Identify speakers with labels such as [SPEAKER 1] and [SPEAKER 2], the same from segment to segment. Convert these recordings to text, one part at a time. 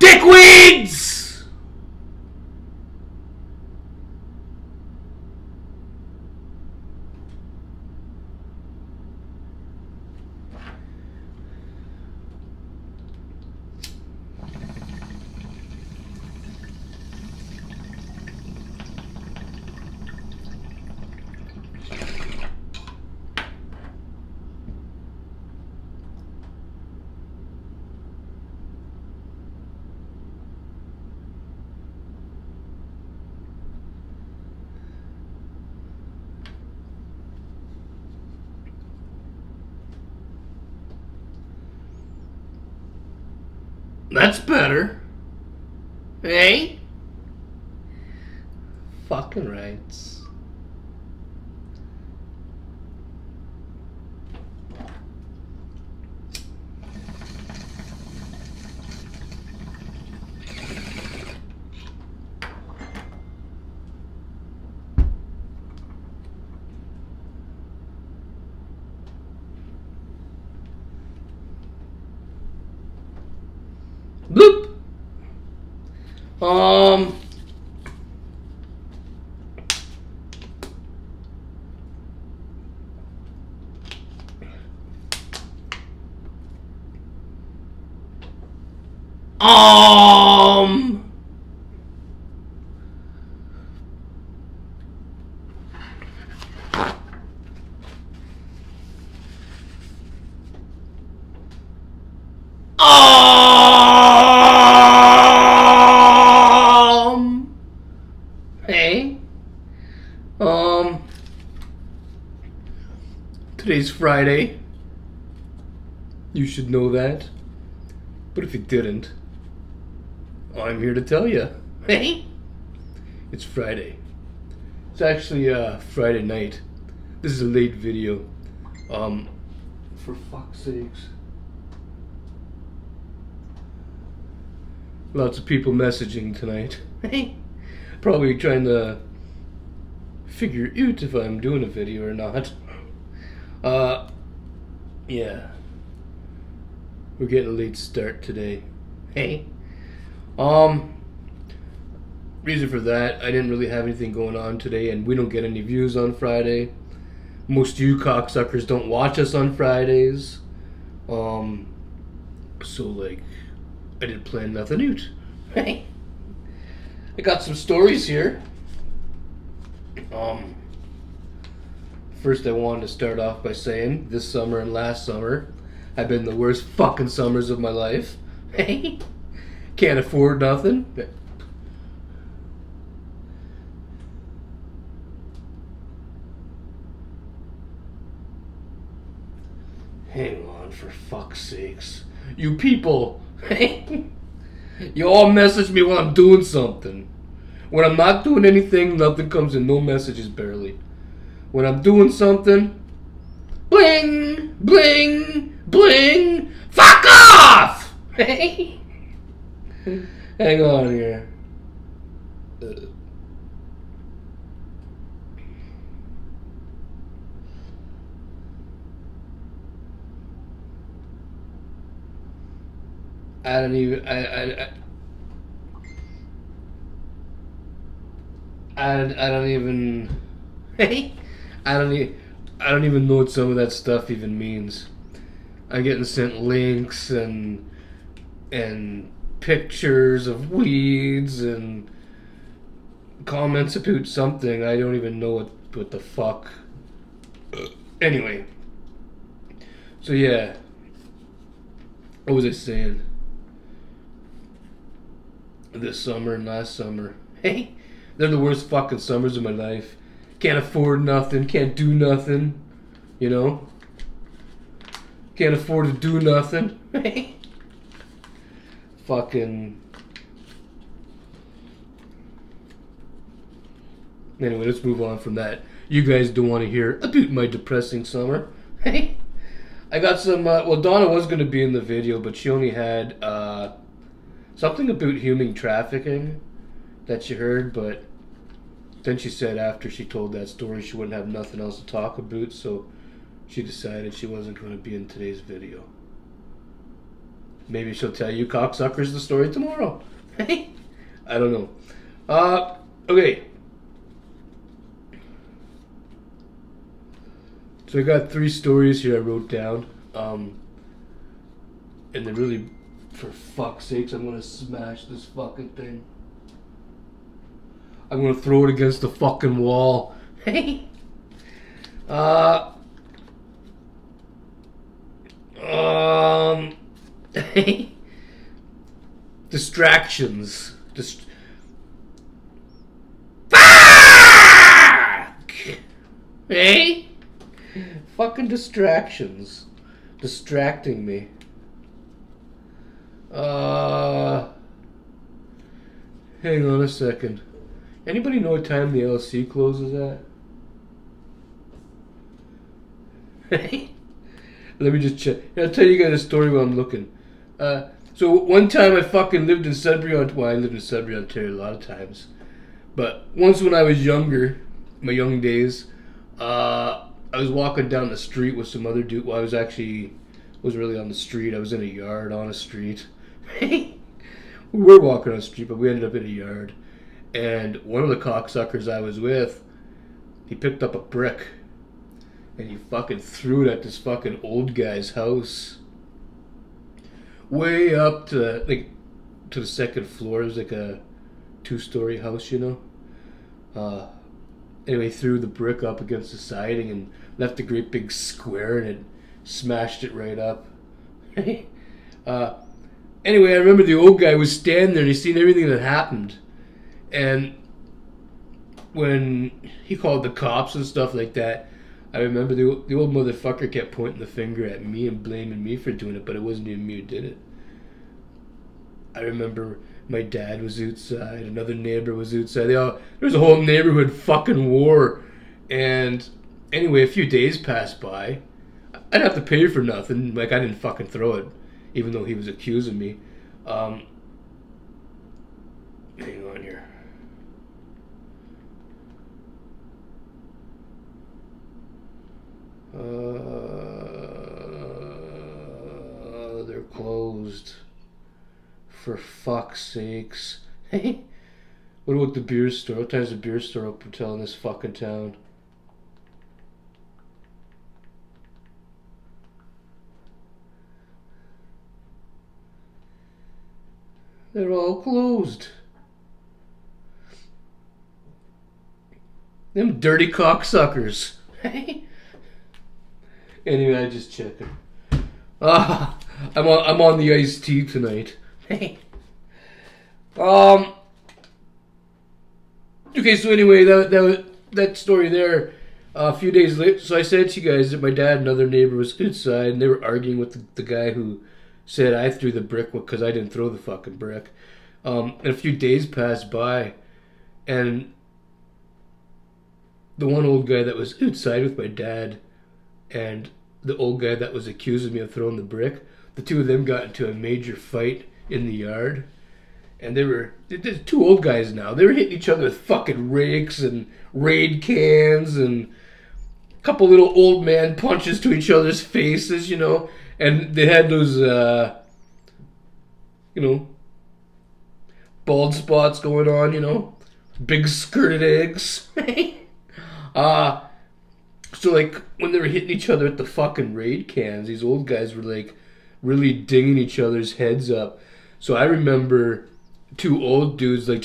[SPEAKER 1] Dickweeds! That's better. Hey? Fucking rights. Bloop. Hey. Today's Friday. You should know that. But if you didn't, I'm here to tell you. Hey. It's Friday. It's actually Friday night. This is a late video. For fuck's sakes. Lots of people messaging tonight. Hey. Probably trying to figure out if I'm doing a video or not. Yeah. We're getting a late start today. Hey. Reason for that, I didn't really have anything going on today, and we don't get any views on Friday. Most of you cocksuckers don't watch us on Fridays. So like, I didn't plan nothing out. Hey. I got some stories here. First I wanted to start off by saying this summer and last summer have been the worst fucking summers of my life. Hey, can't afford nothing. Hang on, for fuck's sakes. You people, hey, you all message me when I'm doing something. When I'm not doing anything, nothing comes in, no messages barely. When I'm doing something, bling, bling, bling, fuck off! Hey, hang on here. I don't even. I don't even. Hey, I don't even know what some of that stuff even means. I'm getting sent links and pictures of weeds and comments about something. I don't even know what the fuck. Anyway, so yeah, what was I saying? This summer and last summer, hey, they're the worst fucking summers of my life. Can't afford nothing, can't do nothing, you know? Can't afford to do nothing. Fucking. Anyway, let's move on from that. You guys don't want to hear about my depressing summer. Hey, I got some, well, Donna was going to be in the video, but she only had, something about human trafficking that she heard, but then she said after she told that story she wouldn't have nothing else to talk about, so she decided she wasn't going to be in today's video. Maybe she'll tell you cocksuckers the story tomorrow. I don't know. Okay. So I got 3 stories here I wrote down. And they're really, for fuck's sakes, I'm gonna smash this fucking thing. I'm gonna throw it against the fucking wall. Distractions. Fuck! Hey? Fucking distractions. Distracting me. Hang on a second. Anybody know what time the LC closes at? Let me just check. I'll tell you guys a story while I'm looking. So one time I fucking lived in Sudbury, Ontario. Well, I lived in Sudbury, Ontario a lot of times. But once when I was younger, my young days, I was walking down the street with some other dude. Well, I wasn't really on the street. I was in a yard on a street. We were walking on the street, but we ended up in a yard. And one of the cocksuckers I was with, he picked up a brick. And he fucking threw it at this fucking old guy's house. Way up to the second floor. It was like a 2-story house, you know. Anyway, he threw the brick up against the siding and left a great big square, and it smashed it right up. Anyway, I remember the old guy was standing there and he seen everything that happened. And when he called the cops and stuff like that, I remember the old motherfucker kept pointing the finger at me and blaming me for doing it, but it wasn't even me who did it. I remember my dad was outside, another neighbor was outside. There was a whole neighborhood fucking war. And anyway, a few days passed by. I'd have to pay for nothing. Like, I didn't fucking throw it, even though he was accusing me. Hang on here. They're closed. For fuck's sakes. What about the beer store? What time's the beer store open till in this fucking town? They're all closed. Them dirty cocksuckers. Anyway, I just checking. I'm on the iced tea tonight. Okay, so anyway, that story there, a few days later, so I said to you guys that my dad and another neighbor was outside, and they were arguing with the guy who said I threw the brick because I didn't throw the fucking brick. And a few days passed by, and the one old guy that was outside with my dad and the old guy that was accusing me of throwing the brick, the two of them got into a major fight in the yard. And there's 2 old guys now. They were hitting each other with fucking rakes and Raid cans and a couple little old man punches to each other's faces, you know. And they had those, bald spots going on, you know. Big skirted eggs. So, like, when they were hitting each other with the fucking Raid cans, these old guys were, like, really dinging each other's heads up. So I remember 2 old dudes, like,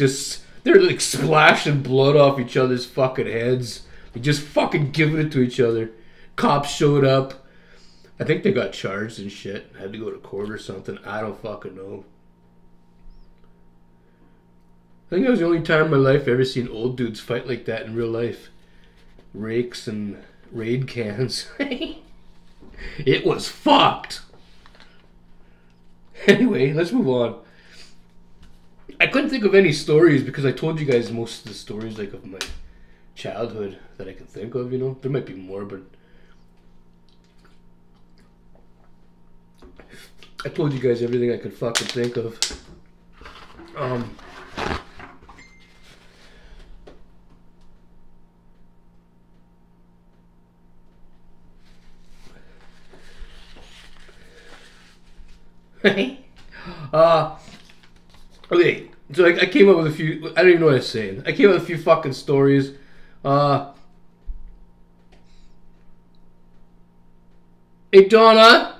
[SPEAKER 1] they're, like, splashing blood off each other's fucking heads. Like, just fucking giving it to each other. Cops showed up. I think they got charged and shit. Had to go to court or something. I don't fucking know. I think that was the only time in my life I ever seen old dudes fight like that in real life. Rakes and Raid cans. It was fucked. Anyway, let's move on. I couldn't think of any stories because I told you guys most of the stories, like, of my childhood that I can think of, you know. There might be more, but I told you guys everything I could fucking think of. Okay, so I came up with a few. I don't even know what I'm saying. I came up with a few fucking stories. Hey, Donna.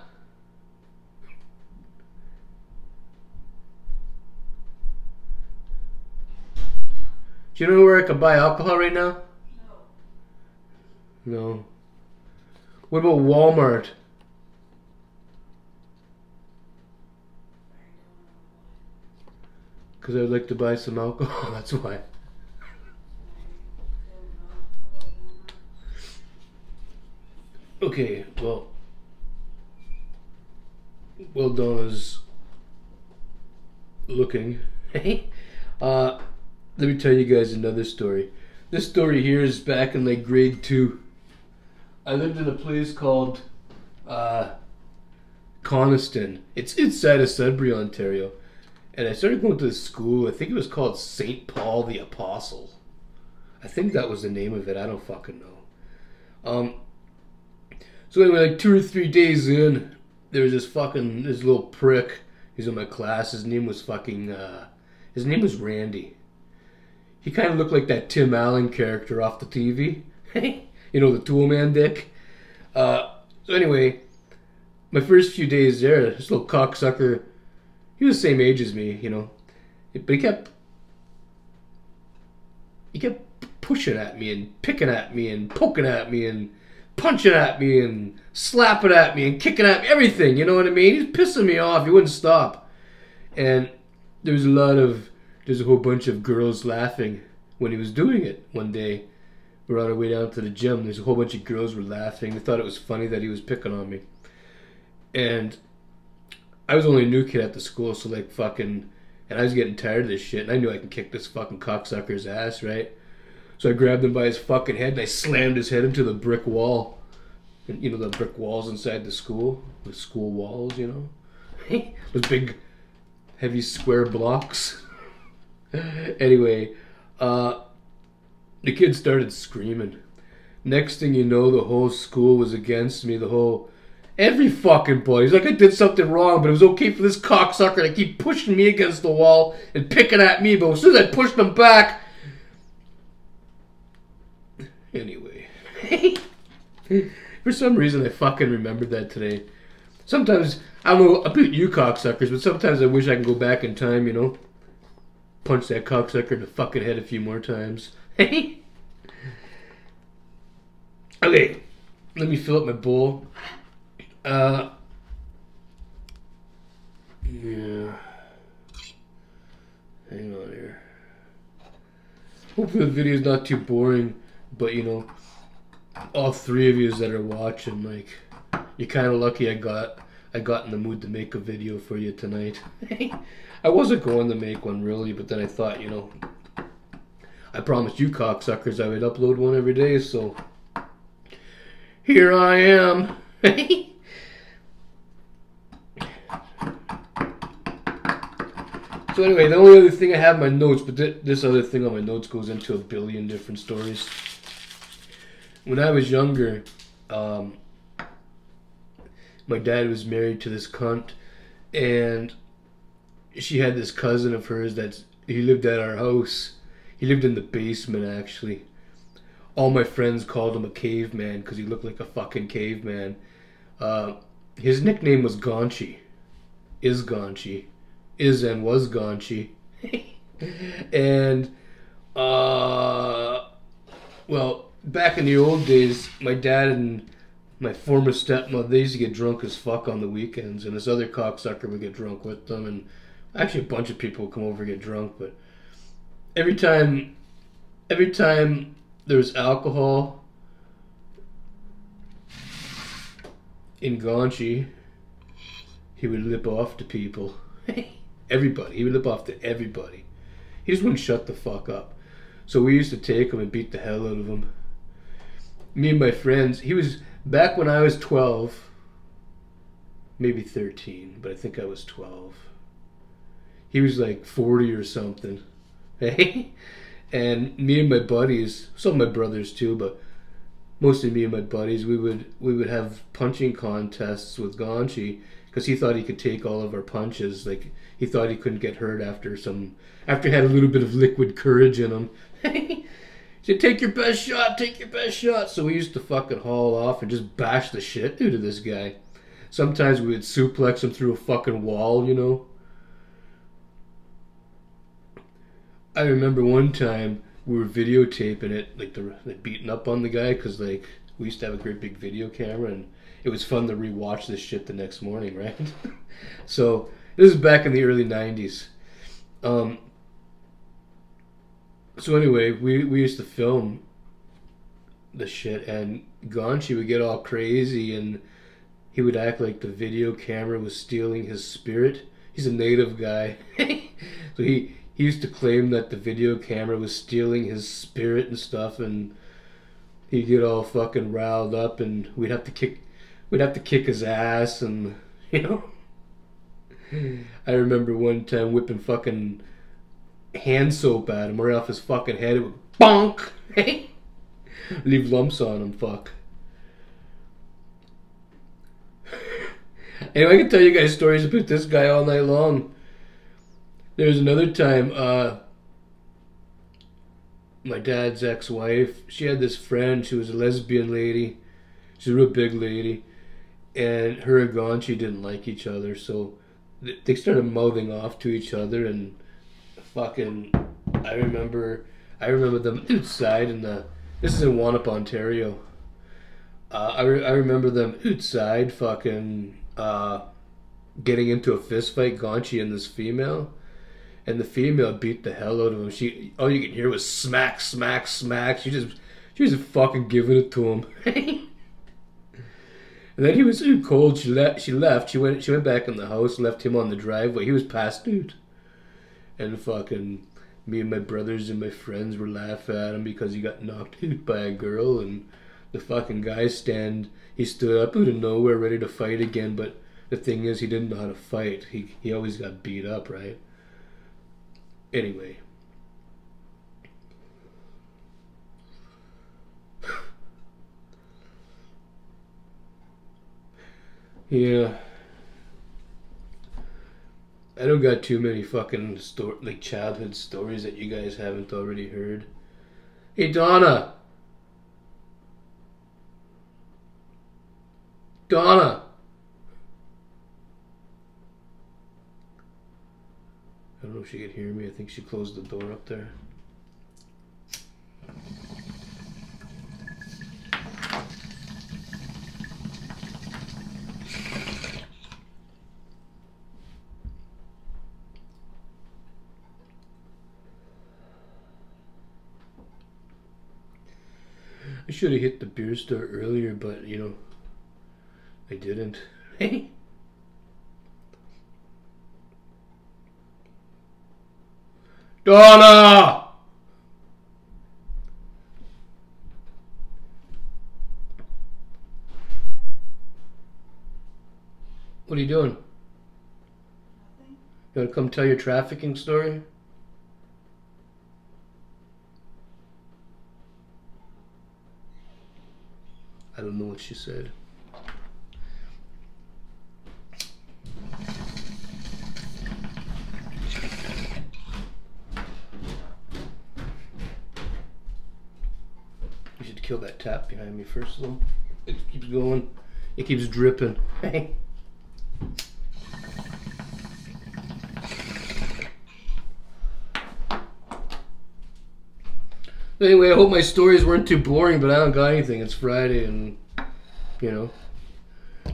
[SPEAKER 1] Do you know where I can buy alcohol right now? No. What about Walmart? Because I'd like to buy some alcohol, that's why. Okay, well, Donna's looking. Let me tell you guys another story. This story here is back in like grade 2. I lived in a place called Coniston. It's inside of Sudbury, Ontario. And I started going to this school. I think it was called St. Paul the Apostle. I think that was the name of it. I don't fucking know. So anyway, like 2 or 3 days in, there was this little prick. He's in my class. His name was Randy. He kind of looked like that Tim Allen character off the TV. You know, the Tool Man dick. So anyway, my first few days there, this little cocksucker, he was the same age as me, you know. But he kept pushing at me and picking at me and poking at me and punching at me and slapping at me and kicking at me, everything, you know what I mean? He's pissing me off. He wouldn't stop. And there's a whole bunch of girls laughing when he was doing it one day. We're on our way down to the gym. There's a whole bunch of girls were laughing. They thought it was funny that he was picking on me. And I was only a new kid at the school, so like fucking, and I was getting tired of this shit, and I knew I could kick this fucking cocksucker's ass, right? So I grabbed him by his fucking head and I slammed his head into the brick wall. And, you know, the brick walls inside the school walls, you know? Those big, heavy square blocks. Anyway, the kid started screaming. Next thing you know, the whole school was against me. Every fucking boy. He's like, I did something wrong, but it was okay for this cocksucker to keep pushing me against the wall and picking at me. But as soon as I pushed him back... Anyway. For some reason, I fucking remembered that today. Sometimes, I don't know about you cocksuckers, but sometimes I wish I can go back in time, you know? Punch that cocksucker in the fucking head a few more times. Okay, let me fill up my bowl. Yeah. Hang on here. Hopefully the video's not too boring, but you know, all 3 of you that are watching, like, you're kind of lucky I got in the mood to make a video for you tonight. I wasn't going to make one really, but then I thought, you know, I promised you cocksuckers I would upload one every day, so here I am. So anyway, the only other thing I have in my notes, but this other thing on my notes goes into a billion different stories. When I was younger, my dad was married to this cunt, and she had this cousin of hers he lived at our house. He lived in the basement, actually. All my friends called him a caveman because he looked like a fucking caveman. His nickname was Gaunchy. Gaunchy. Is and was Gaunchy. And, well, back in the old days, my dad and my former stepmother, they used to get drunk as fuck on the weekends, and this other cocksucker would get drunk with them, and actually a bunch of people would come over and get drunk, but every time there was alcohol in Gaunchy, he would lip off to people. Everybody. He would lip off to everybody. He just wouldn't shut the fuck up. So we used to take him and beat the hell out of him. Me and my friends, he was, back when I was 12, maybe 13, but I think I was 12. He was like 40 or something. And me and my buddies, some of my brothers too, but mostly me and my buddies, we would have punching contests with Gaunchy, because he thought he could take all of our punches. Like, he thought he couldn't get hurt after he had a little bit of liquid courage in him. He said, take your best shot, take your best shot. So we used to fucking haul off and just bash the shit out of this guy. Sometimes we would suplex him through a fucking wall, you know. I remember one time we were videotaping it, like beating up on the guy, because like we used to have a great big video camera, and it was fun to rewatch this shit the next morning, right? So this is back in the early 90s. So anyway, we used to film the shit, and Gonchi would get all crazy, and he would act like the video camera was stealing his spirit. He's a native guy. So he used to claim that the video camera was stealing his spirit and stuff, and he'd get all fucking riled up, and we'd have to kick his ass, and you know. I remember one time whipping fucking hand soap at him right off his fucking head. It would bonk. Leave lumps on him. Fuck. Anyway, I can tell you guys stories about this guy all night long. There was another time, my dad's ex-wife, she had this friend. She was a lesbian lady. She's a real big lady. And her and Gonchi didn't like each other, so they started mouthing off to each other, and fucking, I remember them outside in this is in Wanap, Ontario. I remember them outside fucking getting into a fist fight, Gonchi and this female, and the female beat the hell out of him. All you could hear was smack, smack, smack. She was fucking giving it to him. And then he was too cold. She left. She went back in the house, left him on the driveway. He was passed out. And fucking me and my brothers and my friends were laughing at him because he got knocked out by a girl, and the fucking guy he stood up out of nowhere ready to fight again, but the thing is, he didn't know how to fight. He always got beat up, right? Anyway. Yeah. I don't got too many fucking childhood stories that you guys haven't already heard. Hey, Donna! Donna! I don't know if she could hear me. I think she closed the door up there. I should have hit the beer store earlier, but, you know, I didn't. Hey! Donna! What are you doing?
[SPEAKER 2] Nothing.
[SPEAKER 1] You want to come tell your trafficking story? I don't know what she said. You should kill that tap behind me first, though. It keeps going. It keeps dripping. Anyway, I hope my stories weren't too boring, but I don't got anything. It's Friday, and, you know,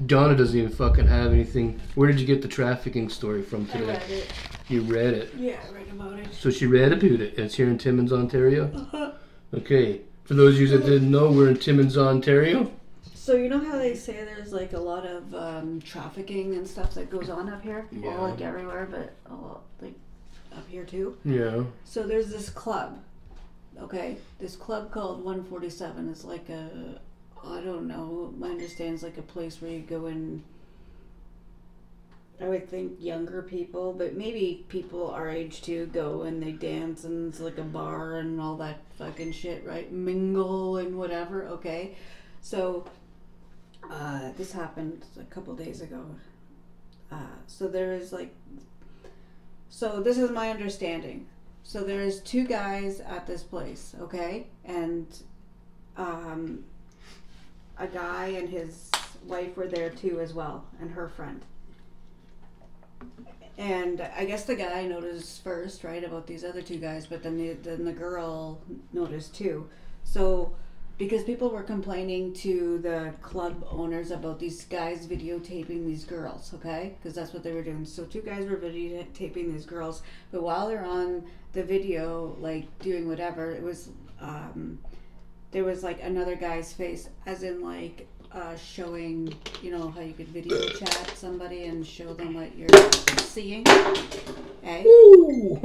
[SPEAKER 1] Donna doesn't even fucking have anything. Where did you get the trafficking story from today?
[SPEAKER 2] I read it.
[SPEAKER 1] You read it?
[SPEAKER 2] Yeah, I read about it.
[SPEAKER 1] So she read about it. It's here in Timmins, Ontario? Okay. For those of you that didn't know, we're in Timmins, Ontario.
[SPEAKER 2] So you know how they say there's like a lot of trafficking and stuff that goes on up here?
[SPEAKER 1] Yeah.
[SPEAKER 2] Well, like everywhere, but a lot, like up here too.
[SPEAKER 1] Yeah.
[SPEAKER 2] So there's this club. Okay, this club called 147 is like I don't know, my understanding is like a place where you go in, I would think younger people, but maybe people our age too go and they dance, and it's like a bar and all that fucking shit, right? Mingle and whatever, okay? So, this happened a couple days ago. So there is like, so this is my understanding. So there's 2 guys at this place, okay, and a guy and his wife were there too as well, and her friend. And I guess the guy noticed first, right, about these other 2 guys, but then the girl noticed too. So because people were complaining to the club owners about these guys videotaping these girls, okay? Because that's what they were doing. So 2 guys were videotaping these girls, but while they're on the video, like doing whatever, it was there was like another guy's face, as in like showing, you know how you could video chat somebody and show them what you're seeing. Okay.
[SPEAKER 1] Ooh.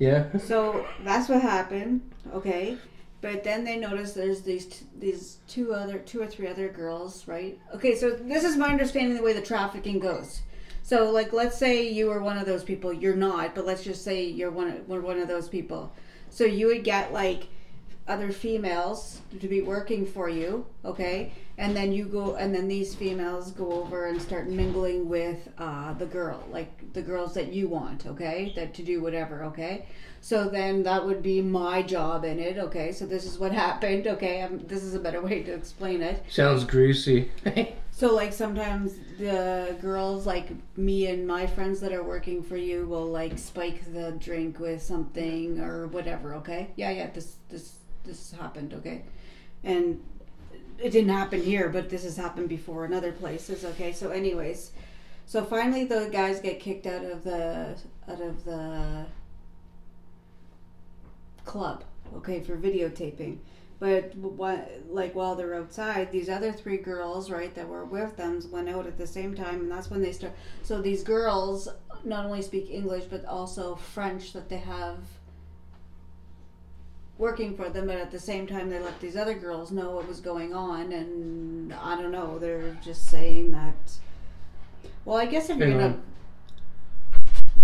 [SPEAKER 1] Yeah.
[SPEAKER 2] So that's what happened. Okay. But then they noticed there's these 2 or 3 other girls, right? Okay, so this is my understanding of the way the trafficking goes. So, like, let's say you were one of those people. You're not, but let's just say you're one of those people. So you would get like other females to be working for you, okay? And then these females go over and start mingling with the girl, like the girls that you want, okay? That to do whatever, okay? So then that would be my job in it, okay? So this is what happened, okay? This is a better way to explain it.
[SPEAKER 1] Sounds greasy.
[SPEAKER 2] So like sometimes the girls, like me and my friends that are working for you, will like spike the drink with something or whatever, okay? Yeah, this happened, okay? And it didn't happen here, but this has happened before in other places, okay? So anyways, so finally the guys get kicked out of the club, okay, for videotaping. But while they're outside, these other 3 girls, right, that were with them went out at the same time, and that's when they start. So these girls not only speak English but also French that they have working for them, but at the same time they let these other girls know what was going on, and I don't know, they're just saying that, well, I guess if you're gonna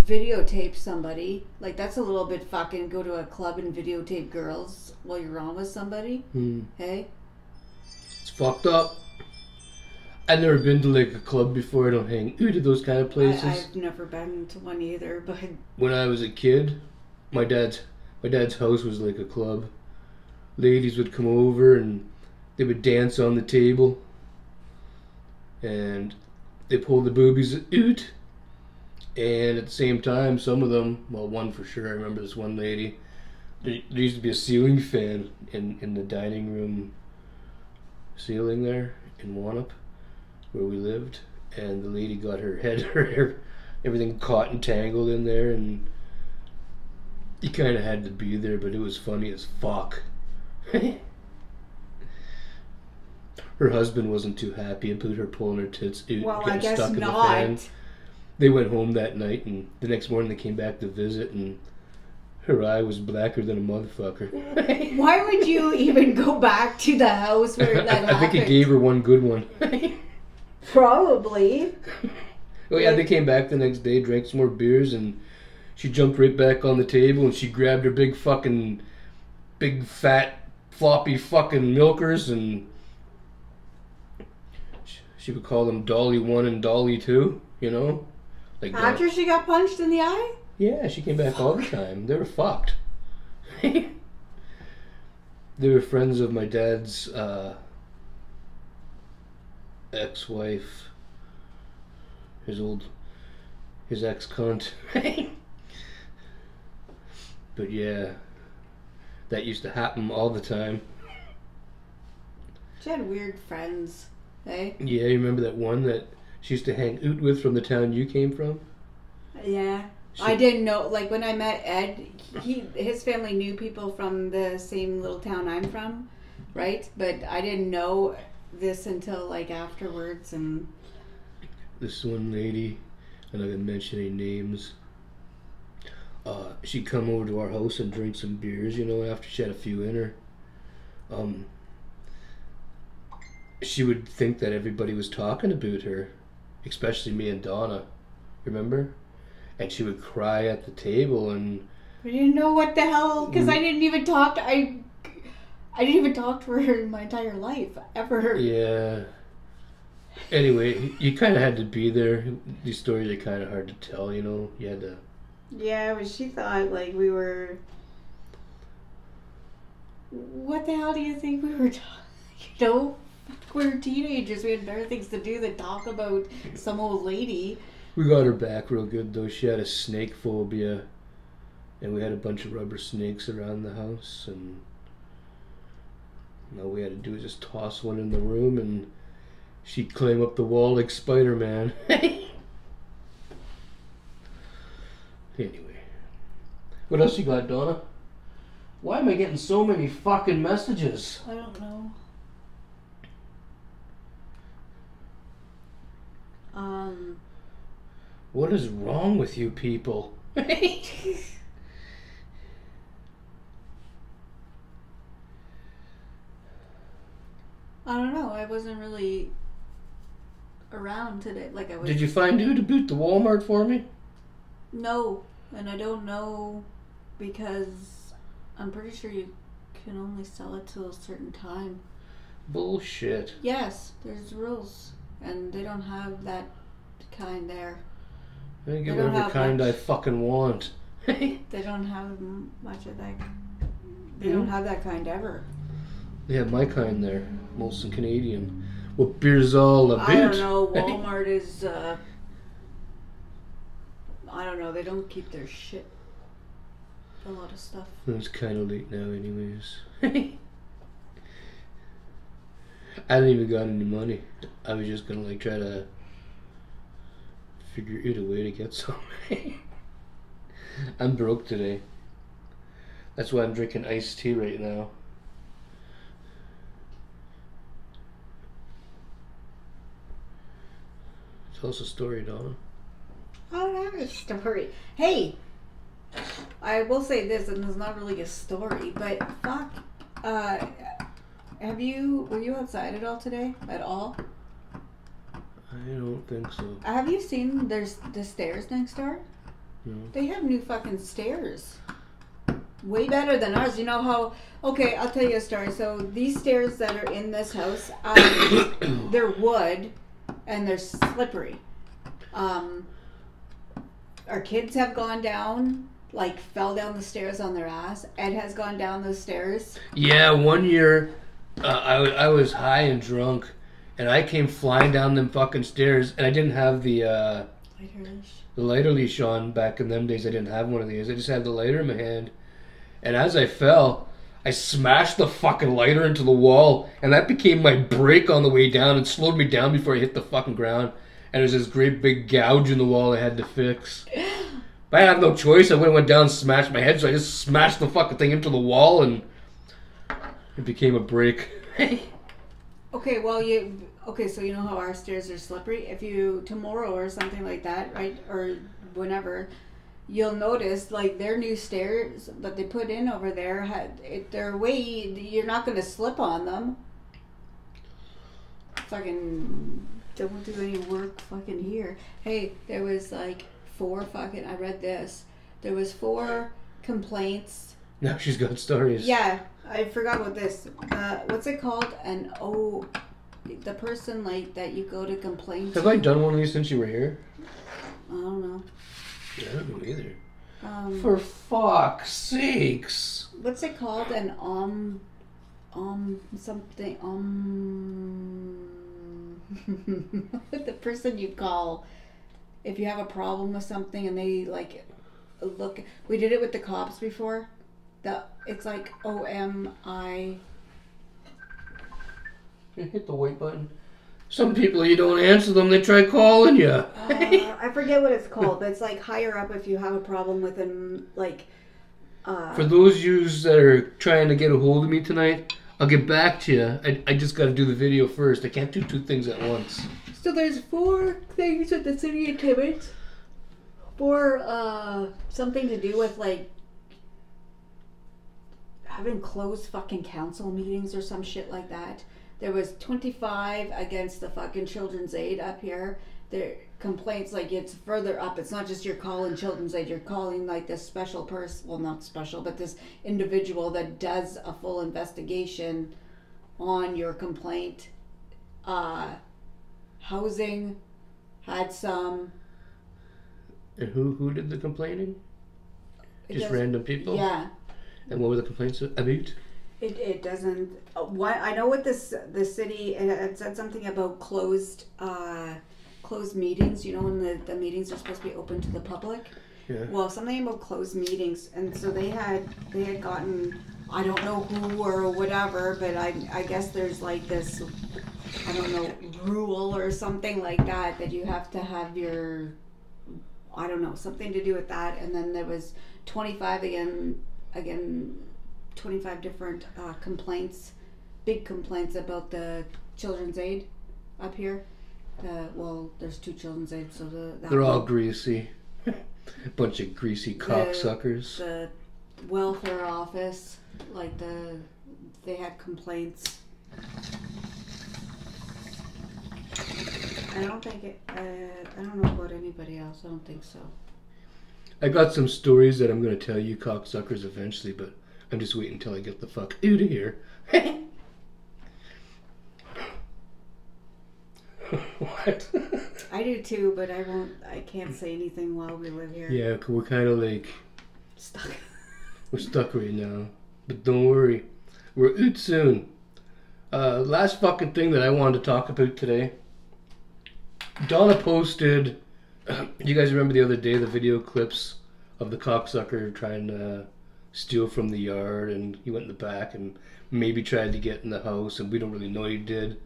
[SPEAKER 2] videotape somebody, like that's a little bit fucking, go to a club and videotape girls while you're on with somebody. Hey,
[SPEAKER 1] it's fucked up. I've never been to like a club before. I don't hang out at those kind of places.
[SPEAKER 2] I've never been to one either, but
[SPEAKER 1] when I was a kid, my dad's house was like a club. Ladies would come over and they would dance on the table, and they pull the boobies out. And at the same time, some of them, well, one for sure, I remember this one lady, there used to be a ceiling fan in the dining room ceiling there in Wanup, where we lived, and the lady got her hair, everything caught and tangled in there, and you kind of had to be there, but it was funny as fuck. Her husband wasn't too happy about her pulling her tits out,
[SPEAKER 2] well,
[SPEAKER 1] getting
[SPEAKER 2] I guess
[SPEAKER 1] stuck in
[SPEAKER 2] not.
[SPEAKER 1] the fan. They went home that night, and the next morning they came back to visit, and her eye was blacker than a motherfucker.
[SPEAKER 2] Why would you even go back to the house where that happened?
[SPEAKER 1] I think it gave her one good one.
[SPEAKER 2] Probably.
[SPEAKER 1] Oh yeah, they came back the next day, drank some more beers, and she jumped right back on the table, and she grabbed her big fat, floppy fucking milkers, and she would call them Dolly 1 and Dolly 2, you know? Like
[SPEAKER 2] after she got punched in the eye?
[SPEAKER 1] Yeah, she came back all the time. They were fucked. They were friends of my dad's ex-wife, his ex-cunt. But yeah, that used to happen all the time.
[SPEAKER 2] She had weird friends, eh?
[SPEAKER 1] Yeah, you remember that one that she used to hang out with from the town you came from?
[SPEAKER 2] Yeah. I didn't know, like when I met Ed, his family knew people from the same little town I'm from, right? But I didn't know this until like afterwards. And
[SPEAKER 1] this one lady, I'm not gonna mention any names, she'd come over to our house and drink some beers, you know, after she had a few in her. She would think that everybody was talking about her, especially me and Donna, remember? And she would cry at the table, and
[SPEAKER 2] I didn't know what the hell, because I didn't even talk to, I didn't even talk to her in my entire life, ever.
[SPEAKER 1] Yeah. Anyway, you kind of had to be there. These stories are kind of hard to tell, you know. You had to.
[SPEAKER 2] Yeah, but she thought like we were. What the hell do you think we were? You know, we were teenagers. We had better things to do than talk about some old lady.
[SPEAKER 1] We got her back real good though. She had a snake phobia, and we had a bunch of rubber snakes around the house, and all we had to do was just toss one in the room, and she'd climb up the wall like Spider-Man. Anyway, what else you got, Donna? Why am I getting so many fucking messages?
[SPEAKER 2] I don't know.
[SPEAKER 1] What is wrong with you people?
[SPEAKER 2] I don't know. I wasn't really around today. Like I was.
[SPEAKER 1] Did you find who to boot the Walmart for me?
[SPEAKER 2] No, and I don't know because I'm pretty sure you can only sell it till a certain time.
[SPEAKER 1] Bullshit.
[SPEAKER 2] Yes, there's rules, and they don't have that kind there.
[SPEAKER 1] I get whatever kind I fucking want.
[SPEAKER 2] They don't have much of that. They don't have that kind ever.
[SPEAKER 1] They have my kind there, Molson Canadian. What beer's all a bit?
[SPEAKER 2] I don't know. Walmart is. I don't know. They don't keep their shit. A lot of stuff.
[SPEAKER 1] It's kind of late now, anyways. I hadn't even got any money. I was just gonna like try to figure out a way to get some. I'm broke today. That's why I'm drinking iced tea right now. Tell us a story, Donna.
[SPEAKER 2] I don't have a story. Hey, I will say this, and it's not really a story, but fuck. Were you outside at all today? At all?
[SPEAKER 1] I don't think so.
[SPEAKER 2] Have you seen there's the stairs next door?
[SPEAKER 1] No.
[SPEAKER 2] They have new fucking stairs. Way better than ours. You know how... Okay, I'll tell you a story. So these stairs that are in this house, they're wood and they're slippery. Our kids have gone down, like fell down the stairs on their ass. Ed has gone down those stairs.
[SPEAKER 1] Yeah, one year I was high and drunk, and I came flying down them fucking stairs, and I didn't have the lighter leash on. Back in them days, I didn't have one of these. I just had the lighter in my hand, and as I fell, I smashed the fucking lighter into the wall, and that became my brake on the way down and slowed me down before I hit the fucking ground. And there's this great big gouge in the wall I had to fix. But I had no choice. I went down and smashed my head, so I just smashed the fucking thing into the wall, and it became a brake.
[SPEAKER 2] Okay, well, so you know how our stairs are slippery? If you, tomorrow or something like that, right, or whenever, you'll notice, like, their new stairs that they put in over there, they're way, you're not going to slip on them. Fucking don't do any work fucking here. Hey, there was, like, I read this. There was 4 complaints.
[SPEAKER 1] Now she's got stories.
[SPEAKER 2] Yeah, I forgot about this. What's it called? The person like that you go to complain to.
[SPEAKER 1] Have I done one of these since you were here?
[SPEAKER 2] I don't know.
[SPEAKER 1] Yeah, I don't know either. For fuck's sakes.
[SPEAKER 2] What's it called? The person you call if you have a problem with something and they like look. We did it with the cops before. It's like OMI.
[SPEAKER 1] Hit the white button. Some people, you don't answer them, they try calling you.
[SPEAKER 2] I forget what it's called, but it's like higher up if you have a problem with them, like...
[SPEAKER 1] For those yous that are trying to get a hold of me tonight, I'll get back to you. I just got to do the video first. I can't do 2 things at once.
[SPEAKER 2] So there's 4 things at the city of Timmins for something to do with, like, having closed fucking council meetings or some shit like that. There was 25 against the fucking Children's Aid up here. There complaints like it's further up. It's not just you're calling Children's Aid. You're calling like this special person. Well, not special, but this individual that does a full investigation on your complaint. housing had some.
[SPEAKER 1] And who did the complaining? Just random people?
[SPEAKER 2] Yeah.
[SPEAKER 1] And what were the complaints about?
[SPEAKER 2] It doesn't. What I know what the city, it said something about closed meetings. You know, when the meetings are supposed to be open to the public.
[SPEAKER 1] Yeah.
[SPEAKER 2] Well, something about closed meetings, and so they had gotten, I don't know who or whatever, but I guess there's like this, I don't know, rule or something like that you have to have your, I don't know, something to do with that. And then there was 25 25 different complaints, big complaints about the children's aid up here. Well, there's 2 children's aid, so
[SPEAKER 1] they're all greasy. Bunch of greasy cocksuckers.
[SPEAKER 2] The welfare office, like they had complaints. I don't know about anybody else. I don't think so.
[SPEAKER 1] I got some stories that I'm going to tell you cocksuckers eventually, but I'm just waiting until I get the fuck out of here. What?
[SPEAKER 2] I do too, but I can't say anything while we live here.
[SPEAKER 1] Yeah, we're kind of like
[SPEAKER 2] stuck.
[SPEAKER 1] We're stuck right now, but don't worry, we're out soon. Last fucking thing that I wanted to talk about today. Donna posted. You guys remember the other day the video clips of the cocksucker trying to steal from the yard, and he went in the back and maybe tried to get in the house, and we don't really know he did.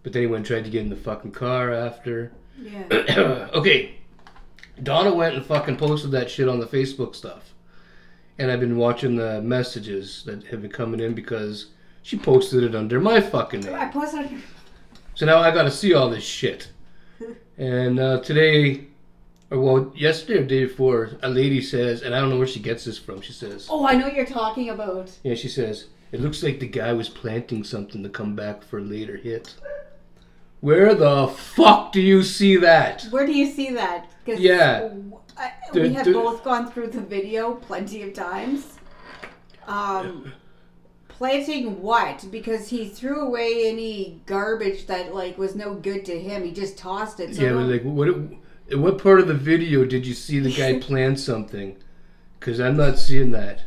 [SPEAKER 1] But then he went and tried to get in the fucking car after.
[SPEAKER 2] Yeah.
[SPEAKER 1] Okay. Donna went and fucking posted that shit on the Facebook stuff. And I've been watching the messages that have been coming in because she posted it under my fucking name.
[SPEAKER 2] I posted it.
[SPEAKER 1] So now I gotta see all this shit. And today, or well, yesterday or day before, a lady says, and I don't know where she gets this from, she says...
[SPEAKER 2] Oh, I know what you're talking about.
[SPEAKER 1] Yeah, she says, it looks like the guy was planting something to come back for a later hit. Where the fuck do you see that?
[SPEAKER 2] Where do you see that?
[SPEAKER 1] Yeah.
[SPEAKER 2] We have both gone through the video plenty of times. Planting what? Because he threw away any garbage that like was no good to him. He just tossed it. So
[SPEAKER 1] yeah, but like, what part of the video did you see the guy plant something? Because I'm not seeing that.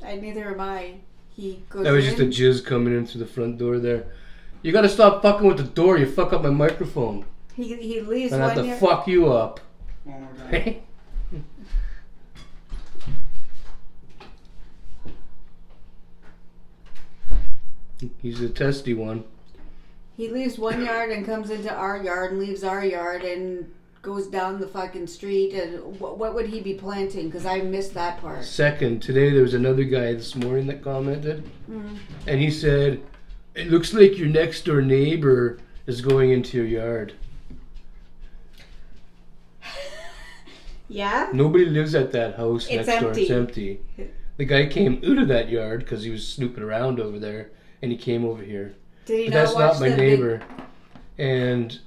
[SPEAKER 2] Neither am I. He goes
[SPEAKER 1] That was just a jizz coming in through the front door there. You gotta stop fucking with the door. You fuck up my microphone.
[SPEAKER 2] He leaves
[SPEAKER 1] I have to fuck you up.
[SPEAKER 3] One more time.
[SPEAKER 1] He's a testy one.
[SPEAKER 2] He leaves one yard and comes into our yard and leaves our yard and goes down the fucking street. And what would he be planting? Because I missed that part.
[SPEAKER 1] Second, today there was another guy this morning that commented. And he said, it looks like your next door neighbor is going into your yard.
[SPEAKER 2] Yeah?
[SPEAKER 1] Nobody lives at that house next door. It's empty. The guy came out of that yard because he was snooping around over there, and he came over here.
[SPEAKER 2] Did he
[SPEAKER 1] but
[SPEAKER 2] not
[SPEAKER 1] that's
[SPEAKER 2] watch
[SPEAKER 1] not my neighbor. And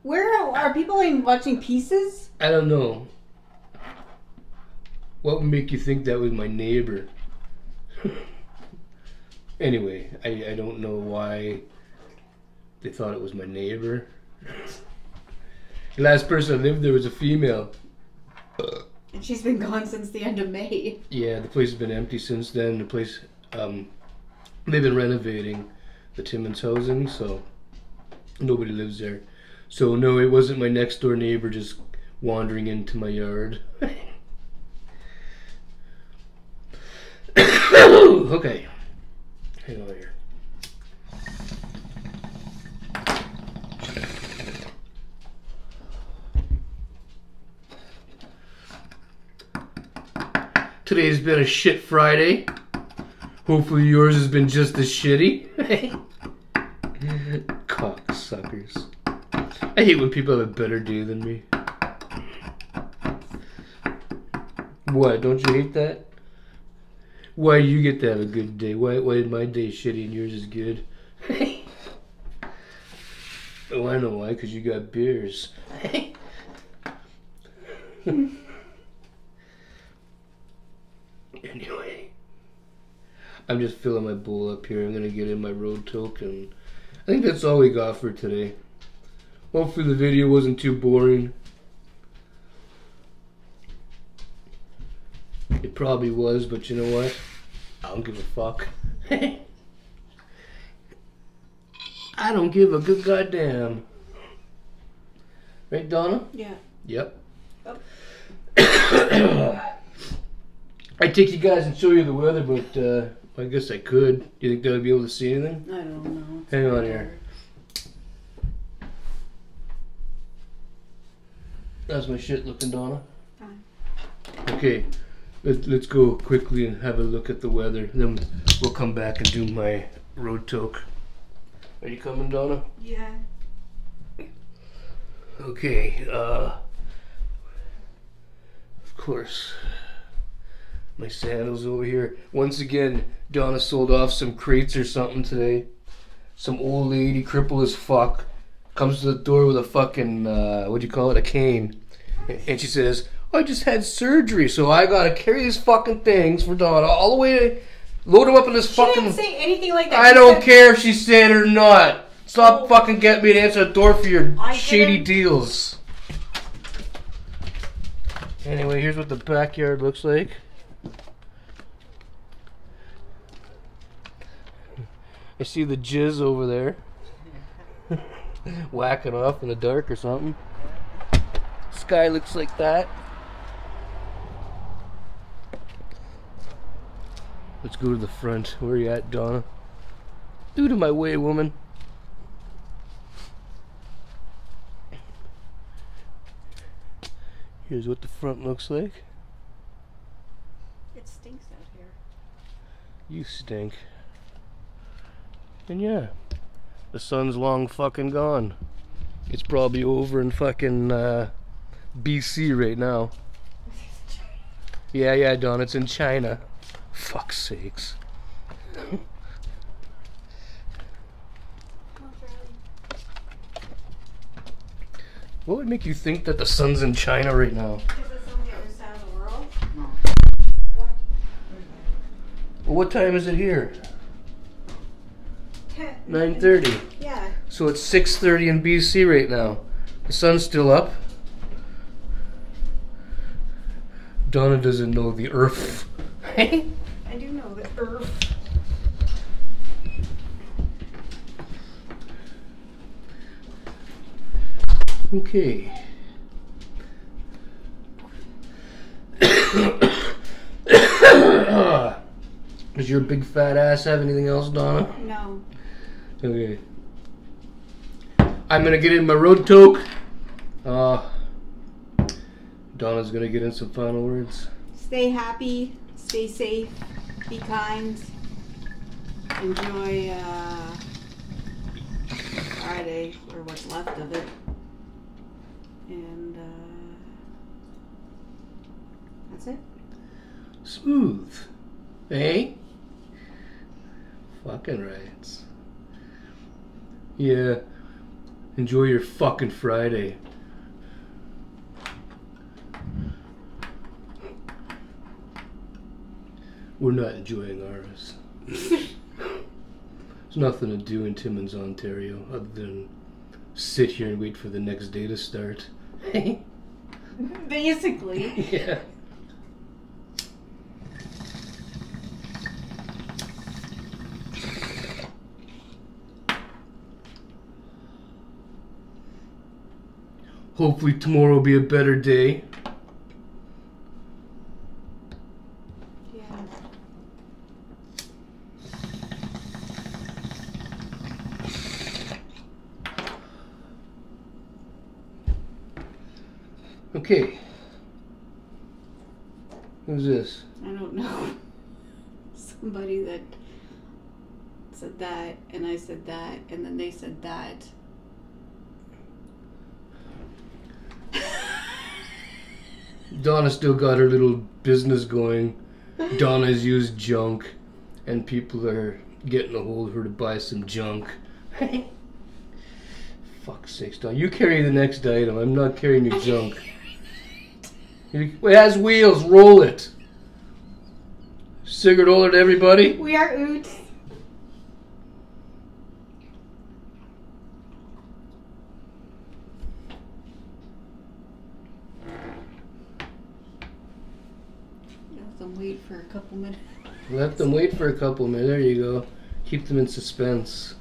[SPEAKER 2] where are people even watching Pieces?
[SPEAKER 1] I don't know. What would make you think that was my neighbor? Anyway, I don't know why they thought it was my neighbor. The last person that lived there was a female.
[SPEAKER 2] And she's been gone since the end of May.
[SPEAKER 1] Yeah, the place has been empty since then. The place, they've been renovating the Timmins housing, so nobody lives there. So no, it wasn't my next door neighbor just wandering into my yard. Okay, hang on here. Today's been a shit Friday. Hopefully yours has been just as shitty. Cocksuckers. I hate when people have a better day than me. What, don't you hate that? Why you get to have a good day? Why did my day shitty and yours is good? Oh, I know why, because you got beers. Anyway, I'm just filling my bowl up here. I'm gonna get in my road toke, and I think that's all we got for today. Hopefully the video wasn't too boring. It probably was, but you know what? I don't give a fuck. I don't give a good goddamn. Right, Donna?
[SPEAKER 2] Yeah.
[SPEAKER 1] Yep.
[SPEAKER 2] Oh.
[SPEAKER 1] I'd take you guys and show you the weather, but I guess I could. Do you think they would be able to see anything?
[SPEAKER 2] I don't know.
[SPEAKER 1] Hang on here. How's my shit looking, Donna?
[SPEAKER 2] Fine.
[SPEAKER 1] Okay, let's go quickly and have a look at the weather. Then we'll come back and do my road toke. Are you coming, Donna?
[SPEAKER 2] Yeah.
[SPEAKER 1] Okay, of course. My sandals over here. Once again, Donna sold off some crates or something today. Some old lady, crippled as fuck, comes to the door with a fucking, what do you call it, a cane. And she says, I just had surgery, so I gotta carry these fucking things for Donna all the way to load them up in this fucking...
[SPEAKER 2] She didn't say anything like that.
[SPEAKER 1] I don't care if she said it or not. Stop fucking getting me to answer the door for your shady deals. Anyway, here's what the backyard looks like. I see the jizz over there. Whacking off in the dark or something. Sky looks like that. Let's go to the front. Where are you at, Donna? Due to my way, woman. Here's what the front looks like.
[SPEAKER 2] It stinks out here.
[SPEAKER 1] You stink. And yeah, the sun's long fucking gone. It's probably over in fucking BC right now. Yeah, Don, it's in China. Fuck's sakes. What would make you think that the sun's in China right now?
[SPEAKER 2] Because it's on the other side of the world? No.
[SPEAKER 1] Well, what time is it here?
[SPEAKER 2] 10.
[SPEAKER 1] 9:30.
[SPEAKER 2] Yeah.
[SPEAKER 1] So it's 6:30 in BC right now. The sun's still up. Donna doesn't know the earth.
[SPEAKER 2] I do know the earth.
[SPEAKER 1] Okay. Does your big fat ass have anything else, Donna?
[SPEAKER 2] No.
[SPEAKER 1] Okay. I'm gonna get in my road toke. Donna's gonna get in some final words.
[SPEAKER 2] Stay happy, stay safe, be kind, enjoy Friday, or what's left of it. And that's it.
[SPEAKER 1] Smooth. Eh? Fucking right. Yeah. Enjoy your fucking Friday. We're not enjoying ours. There's nothing to do in Timmins, Ontario, other than sit here and wait for the next day to start.
[SPEAKER 2] Basically.
[SPEAKER 1] Yeah. Hopefully tomorrow will be a better day.
[SPEAKER 2] Yeah.
[SPEAKER 1] Okay. Who's this?
[SPEAKER 2] I don't know. Somebody that said that, and I said that, and then they said that.
[SPEAKER 1] Donna still got her little business going. Donna's used junk, and people are getting a hold of her to buy some junk. Fuck's sakes, Donna. You carry the next item. I'm not carrying your junk. It has wheels. Roll it. Cigrit Oler to everybody.
[SPEAKER 2] We are oots. Let them wait for a couple minutes.
[SPEAKER 1] Let them wait for a couple minutes. There you go. Keep them in suspense.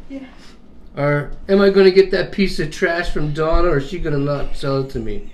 [SPEAKER 2] Yeah.
[SPEAKER 1] Or am I going to get that piece of trash from Donna, or is she going to not sell it to me?